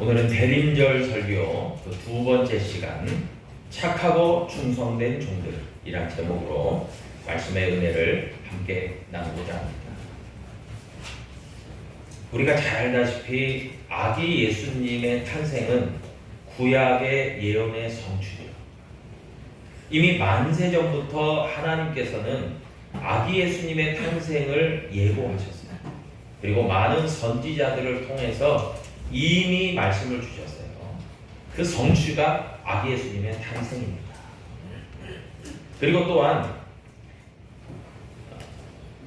오늘은 대림절 설교 그 두 번째 시간 착하고 충성된 종들이란 제목으로 말씀의 은혜를 함께 나누고자 합니다. 우리가 잘 알다시피 아기 예수님의 탄생은 구약의 예언의 성취죠. 이미 만세 전부터 하나님께서는 아기 예수님의 탄생을 예고하셨어요. 그리고 많은 선지자들을 통해서 이미 말씀을 주셨어요. 그 성취가 아기 예수님의 탄생입니다. 그리고 또한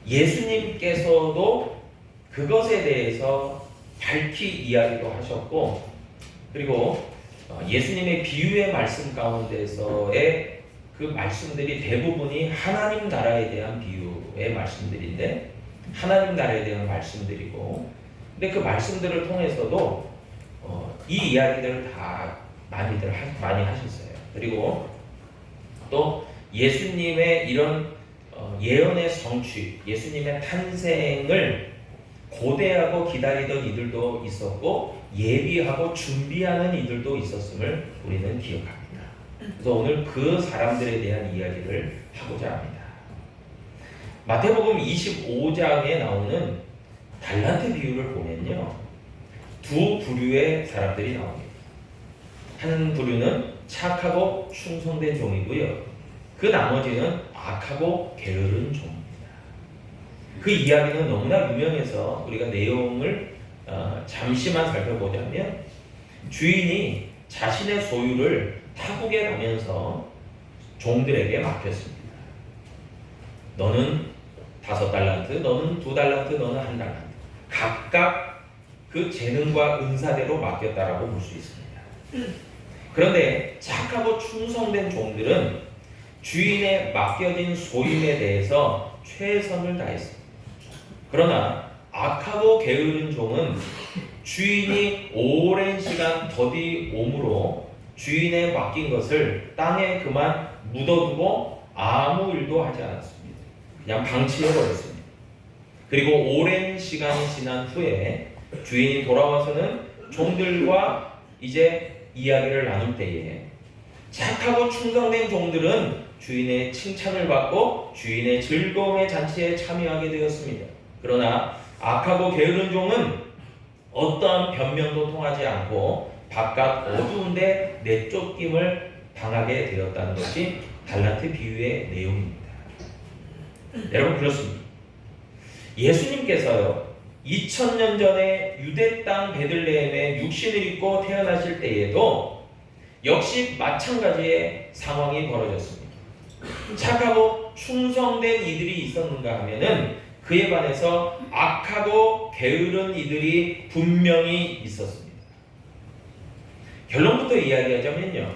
예수님께서도 그것에 대해서 밝히 이야기도 하셨고, 그리고 예수님의 비유의 말씀 가운데서의 그 말씀들이 대부분이 하나님 나라에 대한 비유의 말씀들인데, 하나님 나라에 대한 말씀들이고, 근데 그 말씀들을 통해서도 이 이야기들을 다 많이 하셨어요. 그리고 또 예수님의 이런 예언의 성취, 예수님의 탄생을 고대하고 기다리던 이들도 있었고 예비하고 준비하는 이들도 있었음을 우리는 기억합니다. 그래서 오늘 그 사람들에 대한 이야기를 하고자 합니다. 마태복음 25장에 나오는 달란트 비유를 보면요, 두 부류의 사람들이 나옵니다. 한 부류는 착하고 충성된 종이고요, 그 나머지는 악하고 게으른 종입니다. 그 이야기는 너무나 유명해서 우리가 내용을 잠시만 살펴보자면, 주인이 자신의 소유를 타국에 가면서 종들에게 맡겼습니다. 너는 5달란트, 너는 2달란트, 너는 1달란트. 각각 그 재능과 은사대로 맡겼다라고 볼 수 있습니다. 그런데 착하고 충성된 종들은 주인의 맡겨진 소임에 대해서 최선을 다했습니다. 그러나 악하고 게으른 종은 주인이 오랜 시간 더디 옴으로 주인의 맡긴 것을 땅에 그만 묻어두고 아무 일도 하지 않았습니다. 그냥 방치해버렸습니다. 그리고 오랜 시간이 지난 후에 주인이 돌아와서는 종들과 이제 이야기를 나눌 때에 착하고 충성된 종들은 주인의 칭찬을 받고 주인의 즐거움의 잔치에 참여하게 되었습니다. 그러나 악하고 게으른 종은 어떠한 변명도 통하지 않고 바깥 어두운데 내쫓김을 당하게 되었다는 것이 달란트 비유의 내용입니다. 여러분, 그렇습니다. 예수님께서요, 2000년 전에 유대 땅 베들레헴에 육신을 입고 태어나실 때에도 역시 마찬가지의 상황이 벌어졌습니다. 착하고 충성된 이들이 있었는가 하면은 그에 반해서 악하고 게으른 이들이 분명히 있었습니다. 결론부터 이야기하자면요,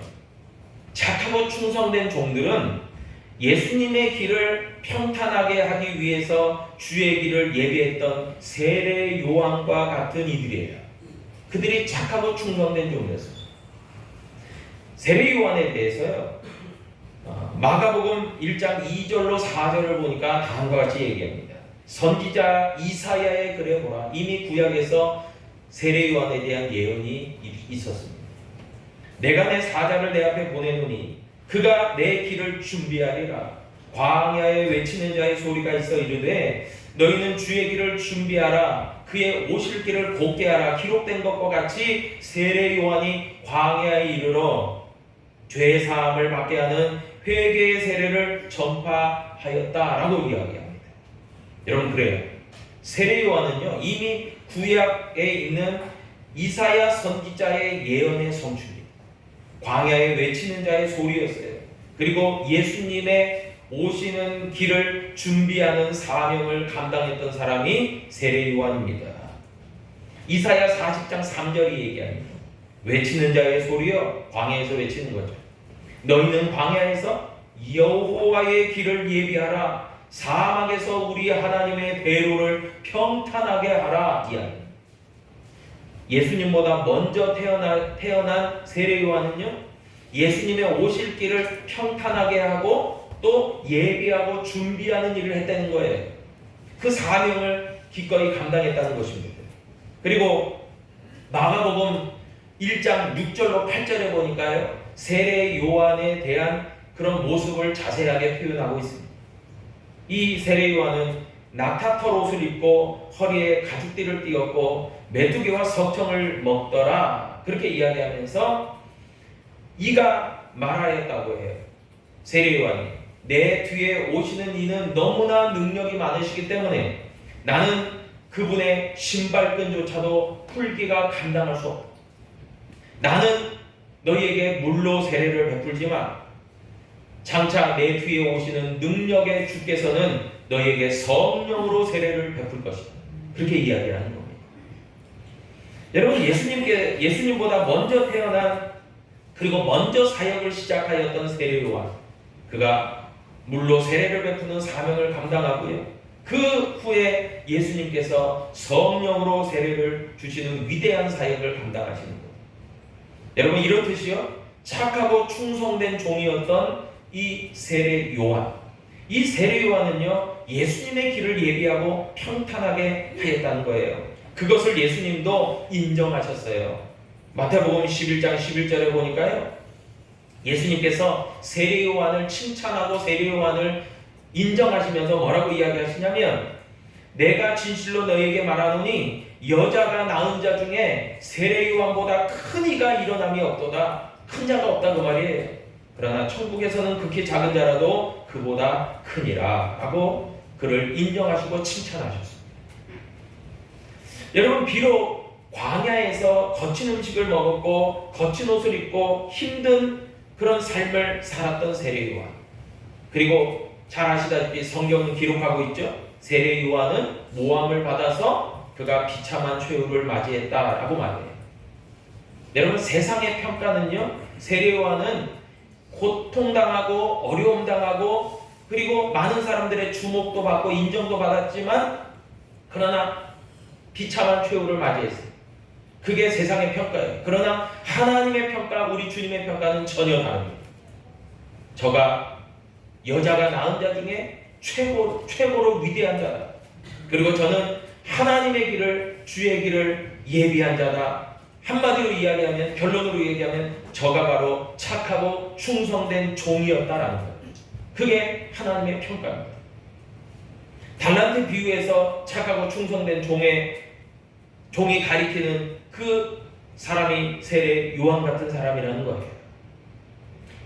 착하고 충성된 종들은 예수님의 길을 평탄하게 하기 위해서 주의 길을 예비했던 세례 요한과 같은 이들이에요. 그들이 착하고 충성된 종이었습니다. 세례 요한에 대해서요, 마가복음 1장 2절로 4절을 보니까 다음과 같이 얘기합니다. 선지자 이사야의 글에 보라, 이미 구약에서 세례 요한에 대한 예언이 있었습니다. 내가 내 사자를 내 앞에 보내노니 그가 내 길을 준비하리라. 광야에 외치는 자의 소리가 있어 이르되 너희는 주의 길을 준비하라. 그의 오실 길을 곱게 하라. 기록된 것과 같이 세례 요한이 광야에 이르러 죄 사함을 받게 하는 회개의 세례를 전파하였다라고 이야기합니다. 여러분, 그래요. 세례 요한은요, 이미 구약에 있는 이사야 선지자의 예언의 성취입니다. 광야에 외치는 자의 소리였어요. 그리고 예수님의 오시는 길을 준비하는 사명을 감당했던 사람이 세례 요한입니다. 이사야 40장 3절이 얘기합니다. 외치는 자의 소리여, 광야에서 외치는 거죠. 너희는 광야에서 여호와의 길을 예비하라. 사막에서 우리 하나님의 대로를 평탄하게 하라. 이야기입니다. 예수님보다 먼저 태어난 세례 요한은요, 예수님의 오실 길을 평탄하게 하고 또 예비하고 준비하는 일을 했다는 거예요. 그 사명을 기꺼이 감당했다는 것입니다. 그리고 마가복음 1장 6절로 8절에 보니까요, 세례 요한에 대한 그런 모습을 자세하게 표현하고 있습니다. 이 세례 요한은 낙타털 옷을 입고 허리에 가죽띠를 띠었고 메뚜기와 석청을 먹더라, 그렇게 이야기하면서 이가 말하였다고 해요. 세례 요한이 내 뒤에 오시는 이는 너무나 능력이 많으시기 때문에 나는 그분의 신발끈조차도 풀기가 감당할 수 없다. 나는 너희에게 물로 세례를 베풀지만 장차 내 뒤에 오시는 능력의 주께서는 너희에게 성령으로 세례를 베풀 것이다. 그렇게 이야기하는 겁니다. 여러분, 예수님보다 먼저 태어난, 그리고 먼저 사역을 시작하였던 세례 요한, 그가 물로 세례를 베푸는 사명을 감당하고요, 그 후에 예수님께서 성령으로 세례를 주시는 위대한 사역을 감당하시는 겁니다. 여러분, 이렇듯이요, 착하고 충성된 종이었던 이 세례 요한, 이 세례 요한은요, 예수님의 길을 예비하고 평탄하게 하였다는 거예요. 그것을 예수님도 인정하셨어요. 마태복음 11장 11절에 보니까요, 예수님께서 세례 요한을 칭찬하고 세례 요한을 인정하시면서 뭐라고 이야기하시냐면, 내가 진실로 너희에게 말하노니 여자가 낳은 자 중에 세례 요한보다 큰 이가 일어남이 없도다. 큰 자가 없다, 그 말이에요. 그러나 천국에서는 극히 작은 자라도 그보다 크니라 하고 그를 인정하시고 칭찬하셨습니다. 여러분, 비록 광야에서 거친 음식을 먹었고 거친 옷을 입고 힘든 그런 삶을 살았던 세례 요한, 그리고 잘 아시다시피 성경은 기록하고 있죠. 세례 요한은 모함을 받아서 그가 비참한 최후를 맞이했다라고 말해요. 여러분, 세상의 평가는요, 세례 요한은 고통당하고 어려움당하고 그리고 많은 사람들의 주목도 받고 인정도 받았지만 그러나 비참한 최후를 맞이했어요. 그게 세상의 평가예요. 그러나 하나님의 평가, 우리 주님의 평가는 전혀 다릅니다. 저가 여자가 낳은 자 중에 최고로 위대한 자다. 그리고 저는 하나님의 길을, 주의 길을 예비한 자다. 한마디로 이야기하면, 결론으로 얘기하면 저가 바로 착하고 충성된 종이었다라는 거예요. 그게 하나님의 평가입니다. 달란트 비유에서 착하고 충성된 종이 가리키는 그 사람이 세례 요한 같은 사람이라는 거예요.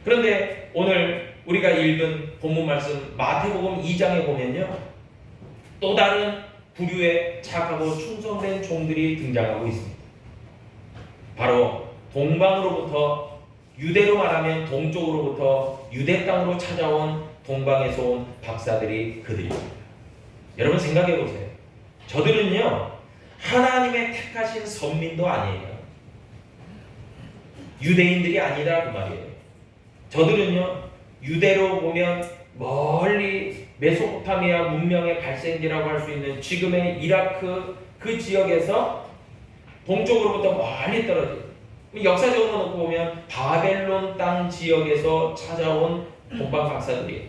그런데 오늘 우리가 읽은 본문 말씀 마태복음 2장에 보면요, 또 다른 부류의 착하고 충성된 종들이 등장하고 있습니다. 바로 동방으로부터, 유대로 말하면 동쪽으로부터 유대 땅으로 찾아온 동방에서 온 박사들이 그들입니다. 여러분, 생각해 보세요. 저들은요, 하나님의 택하신 선민도 아니에요. 유대인들이 아니라 그 말이에요. 저들은요, 유대로 보면 멀리 메소포타미아 문명의 발생지라고 할 수 있는 지금의 이라크 그 지역에서 동쪽으로부터 멀리 떨어진, 역사적으로 놓고 보면 바벨론 땅 지역에서 찾아온 동방 박사들이에요.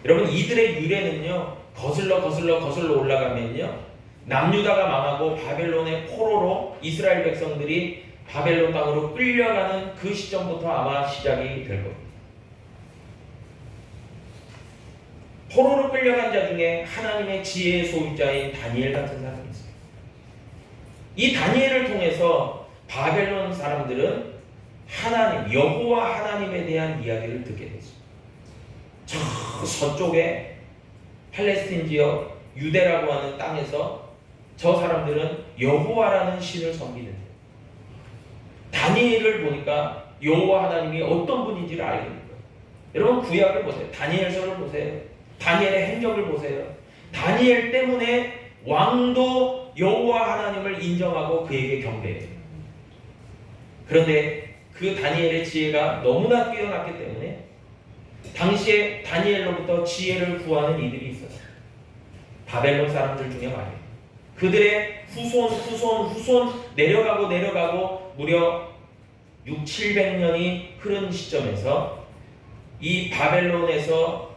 여러분, 이들의 유래는요, 거슬러 올라가면요, 남유다가 망하고 바벨론의 포로로 이스라엘 백성들이 바벨론 땅으로 끌려가는 그 시점부터 아마 시작이 될 겁니다. 포로로 끌려간 자 중에 하나님의 지혜의 소유자인 다니엘 같은 사람이 있어요. 이 다니엘을 통해서 바벨론 사람들은 하나님, 여호와 하나님에 대한 이야기를 듣게 됐어요. 저 서쪽에 팔레스틴 지역 유대라고 하는 땅에서 저 사람들은 여호와라는 신을 섬기는데, 다니엘을 보니까 여호와 하나님이 어떤 분인지를 알게 된 거예요. 여러분, 구약을 보세요. 다니엘서를 보세요. 다니엘의 행적을 보세요. 다니엘 때문에 왕도 여호와 하나님을 인정하고 그에게 경배해요. 그런데 그 다니엘의 지혜가 너무나 뛰어났기 때문에 당시에 다니엘로부터 지혜를 구하는 이들이 있었어요. 바벨론 사람들 중에 말이에요. 그들의 후손 내려가고 무려 600~700년이 흐른 시점에서 이 바벨론에서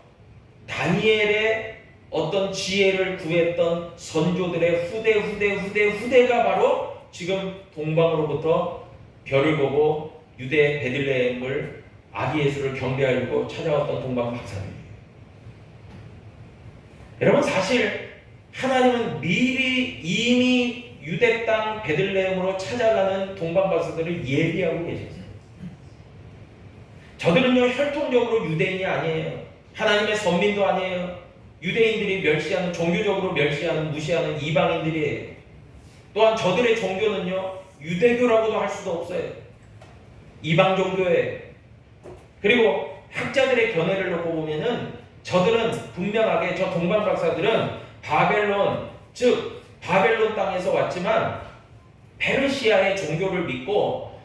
다니엘의 어떤 지혜를 구했던 선조들의 후대가 바로 지금 동방으로부터 별을 보고 유대 베들레헴을 아기 예수를 경배하려고 찾아왔던 동방 박사들이에요. 여러분, 사실 하나님은 미리 이미 유대 땅 베들레헴으로 찾아가는 동방 박사들을 예비하고 계셨어요. 저들은요, 혈통적으로 유대인이 아니에요. 하나님의 선민도 아니에요. 유대인들이 멸시하는, 종교적으로 멸시하는, 무시하는 이방인들이에요. 또한 저들의 종교는요, 유대교라고도 할 수도 없어요. 이방 종교예요. 그리고 학자들의 견해를 놓고 보면은 저들은 분명하게, 저 동방 박사들은 바벨론, 즉 바벨론 땅에서 왔지만 페르시아의 종교를 믿고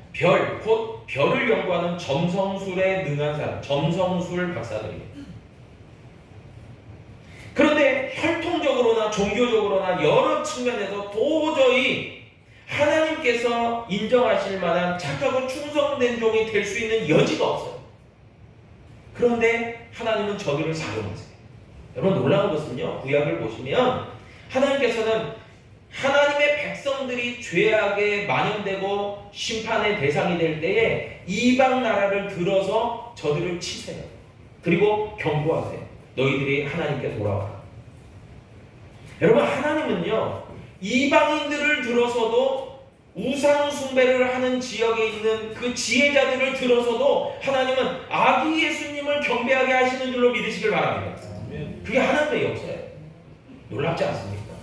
곧 별을 연구하는 점성술에 능한 사람, 점성술 박사들이에요. 그런데 혈통적으로나 종교적으로나 여러 측면에서 도저히 하나님께서 인정하실 만한 착하고 충성된 종이 될 수 있는 여지가 없어요. 그런데 하나님은 저들을 사용하세요. 여러분, 놀라운 것은요, 구약을 보시면 하나님께서는 하나님의 백성들이 죄악에 만연되고 심판의 대상이 될 때에 이방 나라를 들어서 저들을 치세요. 그리고 경고하세요. 너희들이 하나님께 돌아와라. 여러분, 하나님은요, 이방인들을 들어서도, 우상 숭배를 하는 지역에 있는 그 지혜자들을 들어서도 하나님은 아기 예수님을 경배하게 하시는 줄로 믿으시길 바랍니다. 그게 하나님의 역사예요. 놀랍지 않습니까?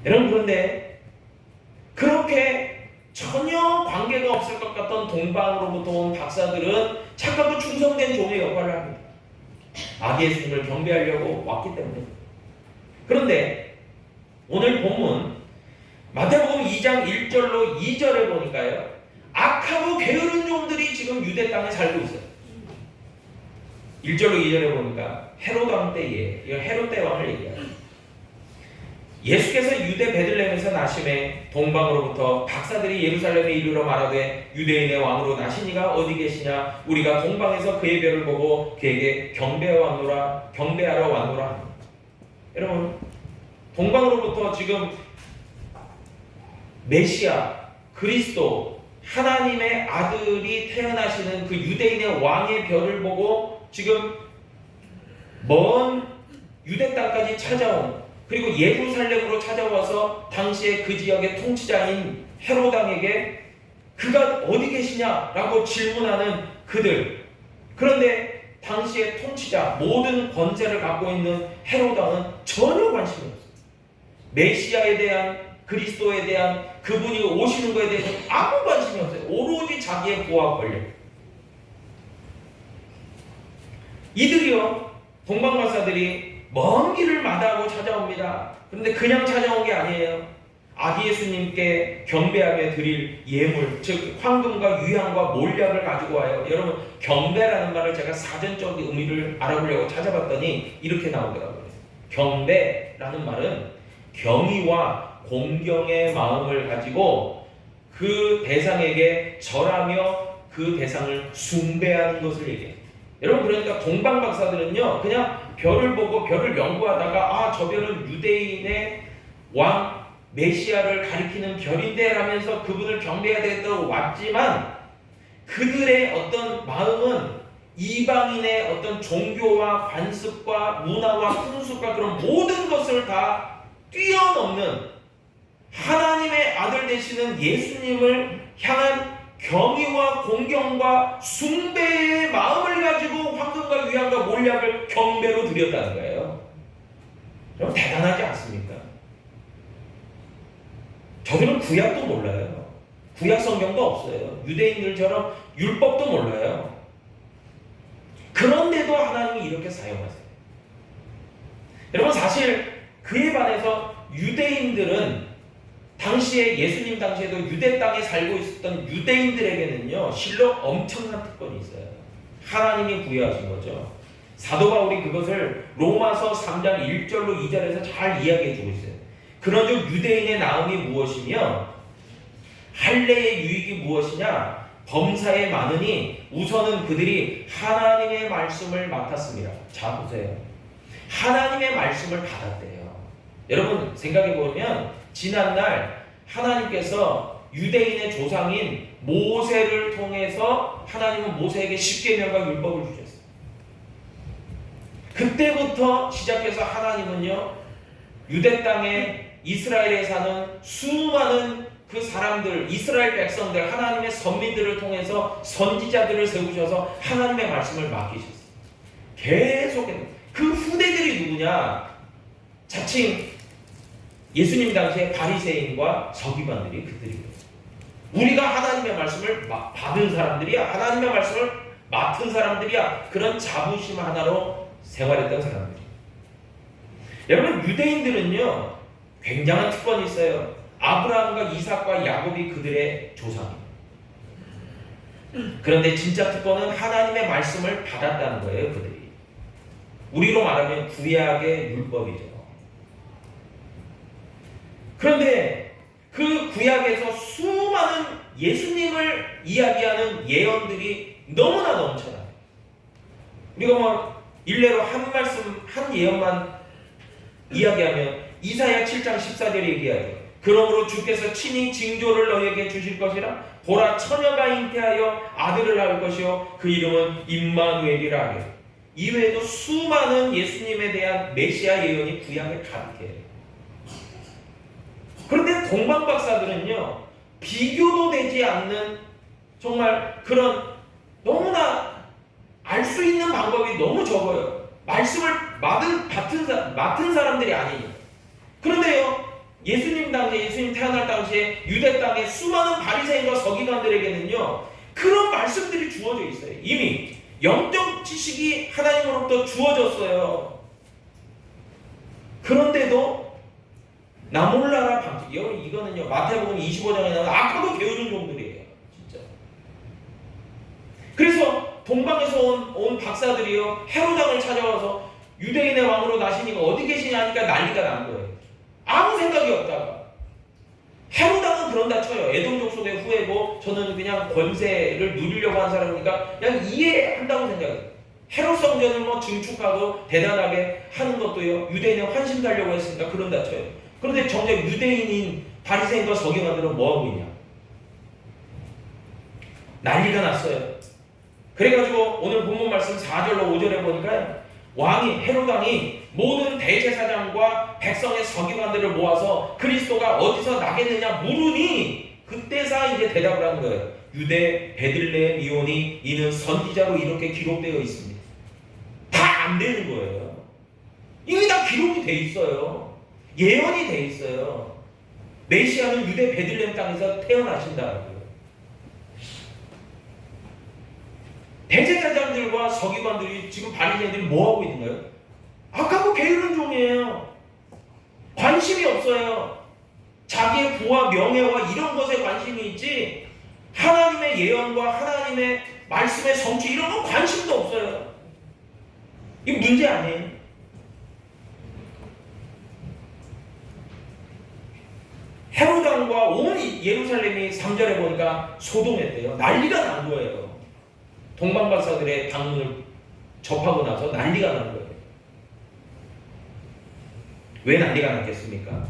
여러분, 그런데 그렇게 전혀 관계가 없을 것 같던 동방으로부터 온 박사들은 착하고 충성된 종의 역할을 합니다. 아기 예수님을 경배하려고 왔기 때문에. 그런데 오늘 본문 마태복음 2장 1절로 2절에 보니까요, 악하고 게으른 종들이 지금 유대 땅에 살고 있어요. 1절로 2절에 보니까 헤롯 왕 때에, 헤롯 대왕을 얘기해요. 예수께서 유대 베들레헴에서 나심에 동방으로부터 박사들이 예루살렘에 이르러 말하되 유대인의 왕으로 나시니가 어디 계시냐, 우리가 동방에서 그의 별을 보고 그에게 경배하러 왔노라. 여러분, 동방으로부터 지금 메시아 그리스도 하나님의 아들이 태어나시는 그 유대인의 왕의 별을 보고 지금 먼 유대 땅까지 찾아온, 그리고 예루살렘으로 찾아와서 당시에 그 지역의 통치자인 헤롯 왕에게 그가 어디 계시냐라고 질문하는 그들. 그런데 당시의 통치자, 모든 권세를 갖고 있는 헤롯 왕은 전혀 관심이 없어요. 메시아에 대한, 그리스도에 대한, 그분이 오시는 것에 대해서 아무 관심이 없어요. 오로지 자기의 부와 권력. 이들이요, 동방박사들이 먼 길을 마다하고 찾아옵니다. 그런데 그냥 찾아온 게 아니에요. 아기 예수님께 경배하며 드릴 예물, 즉 황금과 유향과 몰약을 가지고 와요. 여러분, 경배라는 말을 제가 사전적 의미를 알아보려고 찾아봤더니 이렇게 나오더라고요. 경배라는 말은 경의와 공경의 마음을 가지고 그 대상에게 절하며 그 대상을 숭배하는 것을 얘기해요. 여러분, 그러니까 동방 박사들은요, 그냥 별을 보고 별을 연구하다가 저 별은 유대인의 왕 메시아를 가리키는 별인데 라면서 그분을 경배해야 되겠다고 왔지만, 그들의 어떤 마음은 이방인의 어떤 종교와 관습과 문화와 풍습과 그런 모든 것을 다 뛰어넘는 하나님의 아들 되시는 예수님을 향한 경의와 공경과 숭배의 마음을 가지고 황금과 유향과 몰약을 경배로 드렸다는 거예요. 여러분, 대단하지 않습니까? 저들은 구약도 몰라요. 구약 성경도 없어요. 유대인들처럼 율법도 몰라요. 그런데도 하나님이 이렇게 사용하세요. 여러분, 사실 그에 반해서 유대인들은 당시에, 예수님 당시에도 유대 땅에 살고 있었던 유대인들에게는요, 실로 엄청난 특권이 있어요. 하나님이 부여하신 거죠. 사도 바울이 그것을 로마서 3장 1절로 2절에서 잘 이야기해 주고 있어요. 그런즉 유대인의 나음이 무엇이며 할례의 유익이 무엇이냐, 범사에 많으니 우선은 그들이 하나님의 말씀을 맡았습니다. 자, 보세요. 하나님의 말씀을 받았대요. 여러분, 생각해 보면 지난날 하나님께서 유대인의 조상인 모세를 통해서 하나님은 모세에게 십계명과 율법을 주셨어요. 그때부터 시작해서 하나님은요, 유대 땅에 이스라엘에 사는 수많은 그 사람들, 이스라엘 백성들, 하나님의 선민들을 통해서 선지자들을 세우셔서 하나님의 말씀을 맡기셨어요. 계속해서 그 후대들이 누구냐? 자칭 예수님 당시에 바리새인과 서기관들이 그들이거든요. 우리가 하나님의 말씀을 받은 사람들이야, 하나님의 말씀을 맡은 사람들이야, 그런 자부심 하나로 생활했던 사람들이. 여러분, 유대인들은요 굉장한 특권이 있어요. 아브라함과 이삭과 야곱이 그들의 조상입니다. 그런데 진짜 특권은 하나님의 말씀을 받았다는 거예요. 그들이. 우리로 말하면 구약의 율법이죠. 그런데 그 구약에서 수많은 예수님을 이야기하는 예언들이 너무나 넘쳐나요. 우리가 뭐 일례로 한 말씀, 한 예언만 이야기하면 이사야 7장 14절에 얘기하죠. 그러므로 주께서 친히 징조를 너에게 주실 것이라. 보라, 처녀가 잉태하여 아들을 낳을 것이요 그 이름은 임마누엘이라 하며. 이외에도 수많은 예수님에 대한 메시아 예언이 구약에 가득해요. 그런데 동방박사들은요, 비교도 되지 않는 정말 그런 너무나 알 수 있는 방법이 너무 적어요. 말씀을 맡은 사람들이 아니니까. 그런데요, 예수님 당시에, 예수님 태어날 당시에 유대 땅에 수많은 바리새인과 서기관들에게는요 그런 말씀들이 주어져 있어요. 이미 영적 지식이 하나님으로부터 주어졌어요. 그런데도 나 몰라라 방식. 이거는요 마태복음 25장에 나오는 악하고 게으른 종들이에요. 진짜. 그래서 동방에서 온 박사들이요 헤로당을 찾아와서 유대인의 왕으로 나시니까 어디 계시냐 하니까 난리가 난 거예요. 아무 생각이 없다가. 헤로당은 그런다 쳐요. 에돔 족속의 후예고 저는 그냥 권세를 누리려고 한 사람이니까 그냥 이해한다고 생각해요. 헤롯 성전을 뭐 증축하고 대단하게 하는 것도요 유대인의 환심 달려고 했으니까 그런다 쳐요. 그런데 정작 유대인인 바리새인과 서기관들은 뭐하고 있냐? 난리가 났어요. 그래가지고 오늘 본문 말씀 4절로 5절에 보니까요 왕이, 헤롯 왕이 모든 대제사장과 백성의 서기관들을 모아서 그리스도가 어디서 나겠느냐 물으니 그때서 이제 대답을 하는 거예요. 유대 베들레헴 이오니 이는 선지자로 이렇게 기록되어 있습니다. 다 안 되는 거예요. 이미 다 기록이 돼 있어요. 예언이 돼 있어요. 메시아는 유대 베들레헴 땅에서 태어나신다고요. 대제사장들과 서기관들이 지금 바리새인들이 뭐하고 있는 거예요? 악하고 게으른 종이에요. 관심이 없어요. 자기의 부와 명예와 이런 것에 관심이 있지 하나님의 예언과 하나님의 말씀의 성취 이런 건 관심도 없어요. 이게 문제 아니에요. 헤롯 왕과 온 예루살렘이 3절에 보니까 소동했대요. 난리가 난 거예요. 동방박사들의 방문을 접하고 나서 난리가 난 거예요. 왜 난리가 났겠습니까?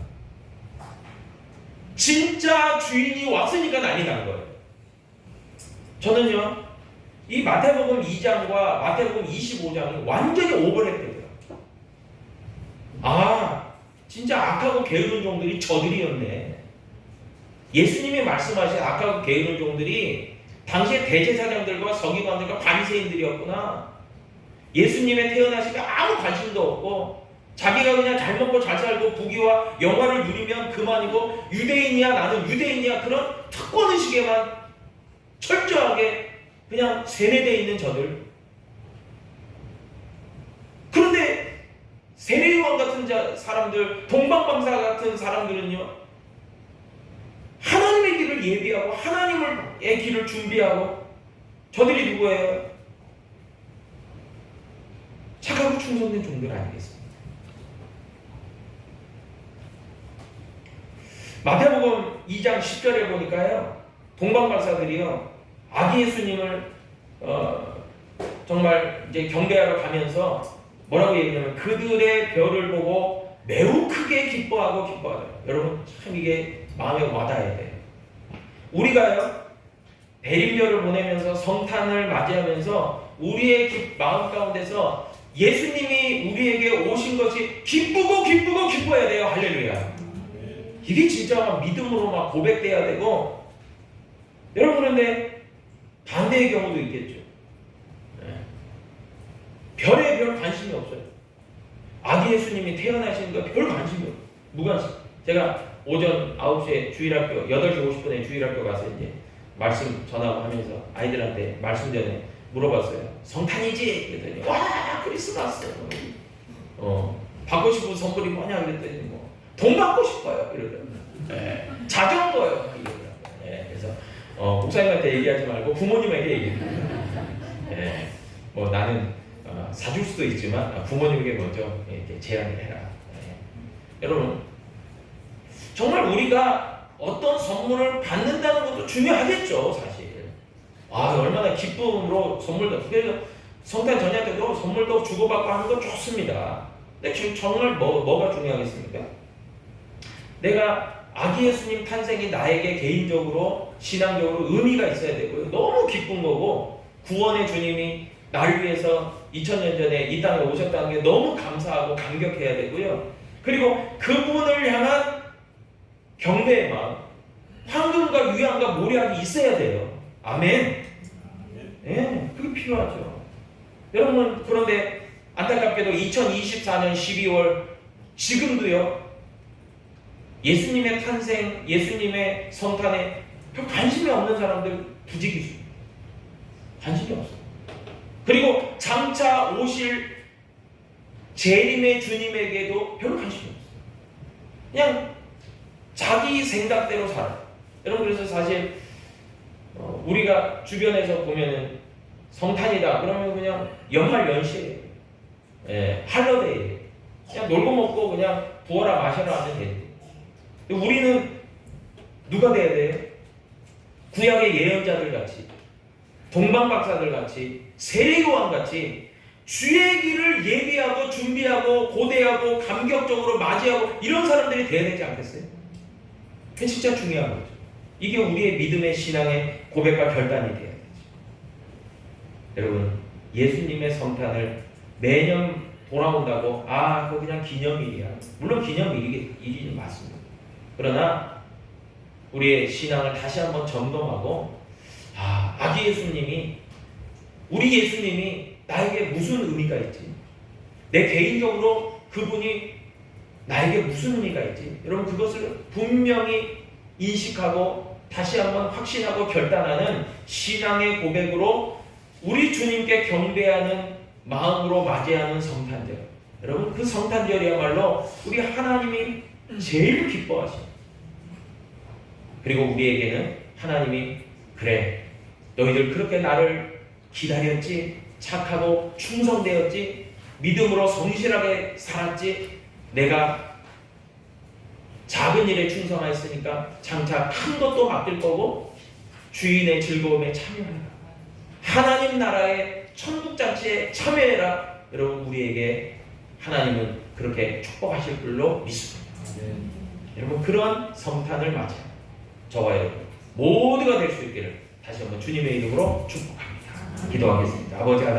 진짜 주인이 왔으니까 난리 난 거예요. 저는요 이 마태복음 2장과 마태복음 25장이 완전히 오버랩되더라고요. 아 진짜 악하고 게으른 종들이 저들이었네. 예수님이 말씀하신 악하고 게으른 종들이 당시에 대제사장들과 서기관들과 바리새인들이었구나. 예수님의 태어나시면 아무 관심도 없고 자기가 그냥 잘 먹고 잘 살고 부귀와 영화를 누리면 그만이고 유대인이야 나는 유대인이야 그런 특권의식에만 철저하게 그냥 세뇌되어 있는 저들. 그런데 세례요한 같은 사람들, 동방박사 같은 사람들은요 하나님의 길을 예비하고 하나님의 길을 준비하고 저들이 누구예요? 착하고 충성된 종들 아니겠습니까? 마태복음 2장 10절에 보니까요 동방박사들이요 아기 예수님을 정말 이제 경배하러 가면서 뭐라고 얘기하냐면 그들의 별을 보고 매우 크게 기뻐하고 기뻐하더라. 여러분 참 이게 마음에 와닿아야 돼요. 우리가요 대림절을 보내면서 성탄을 맞이하면서 우리의 마음 가운데서 예수님이 우리에게 오신 것이 기쁘고 기뻐야 돼요. 할렐루야. 이게 진짜 믿음으로 막 고백돼야 되고, 여러분 그런데 반대의 경우도 있겠죠. 별에 별 관심이 없어요. 아기 예수님이 태어나신 거 별 관심이 없어요. 무관심. 제가 오전 9시에 주일학교, 8시 50분에 주일학교 가서 이제 말씀 전하고 하면서 아이들한테 말씀 전에 물어봤어요. 성탄이지? 그랬더니 와 크리스마스. 받고 싶은 선물이 뭐냐 그랬더니 뭐 돈 받고 싶어요. 이러더라고요. 자전거요. 그래서 목사님한테 얘기하지 말고 부모님에게 얘기해요. 뭐 나는 사줄 수도 있지만 부모님에게 먼저 이렇게 제안을 해라. 여러분 정말 우리가 어떤 선물을 받는다는 것도 중요하겠죠. 사실 얼마나 기쁨으로 선물도, 그래서 성탄 전야 때도 선물도 주고받고 하는 거 좋습니다. 근데 지금 정말 뭐가 중요하겠습니까? 내가 아기 예수님 탄생이 나에게 개인적으로 신앙적으로 의미가 있어야 되고요. 너무 기쁜 거고, 구원의 주님이 나를 위해서 2000년 전에 이 땅에 오셨다는 게 너무 감사하고 감격해야 되고요. 그리고 그분을 향한 경배의 마음, 황금과 유향과 모략이 있어야 돼요. 아멘. 그게 필요하죠. 여러분 그런데 안타깝게도 2024년 12월 지금도요 예수님의 탄생, 예수님의 성탄에 별 관심이 없는 사람들 부지기수. 관심이 없어요. 그리고 장차 오실 재림의 주님에게도 별 관심이 없어요. 그냥 자기 생각대로 살아요. 여러분 그래서 사실 우리가 주변에서 보면은 성탄이다 그러면 그냥 연말연시예요. 할러데이예요. 그냥 놀고 먹고 그냥 부어라 마셔라 하면 돼요. 우리는 누가 돼야 돼요? 구약의 예언자들 같이, 동방박사들 같이, 세례요한 같이 주의 길을 예비하고 준비하고 고대하고 감격적으로 맞이하고 이런 사람들이 돼야 되지 않겠어요? 그게 진짜 중요한 거죠. 이게 우리의 믿음의 신앙의 고백과 결단이 돼야 되죠. 여러분 예수님의 성탄을 매년 돌아온다고 그거 그냥 기념일이야. 물론 기념일이긴 맞습니다. 그러나 우리의 신앙을 다시 한번 점검하고 아기 예수님이, 우리 예수님이 나에게 무슨 의미가 있지? 내 개인적으로 그분이 나에게 무슨 의미가 있지? 여러분 그것을 분명히 인식하고 다시 한번 확신하고 결단하는 신앙의 고백으로 우리 주님께 경배하는 마음으로 맞이하는 성탄절. 여러분 그 성탄절이야말로 우리 하나님이 제일 기뻐하십니다. 그리고 우리에게는 하나님이 그래 너희들 그렇게 나를 기다렸지, 착하고 충성되었지, 믿음으로 성실하게 살았지, 내가 작은 일에 충성하였으니까 장차 큰 것도 맡길 거고 주인의 즐거움에 참여하라. 하나님 나라의 천국잔치에 참여해라. 여러분 우리에게 하나님은 그렇게 축복하실 줄로 믿습니다. 여러분 그런 성탄을 맞아 저와 여러분 모두가 될 수 있기를 다시 한번 주님의 이름으로 축복합니다. 기도하겠습니다. 아버지 하나님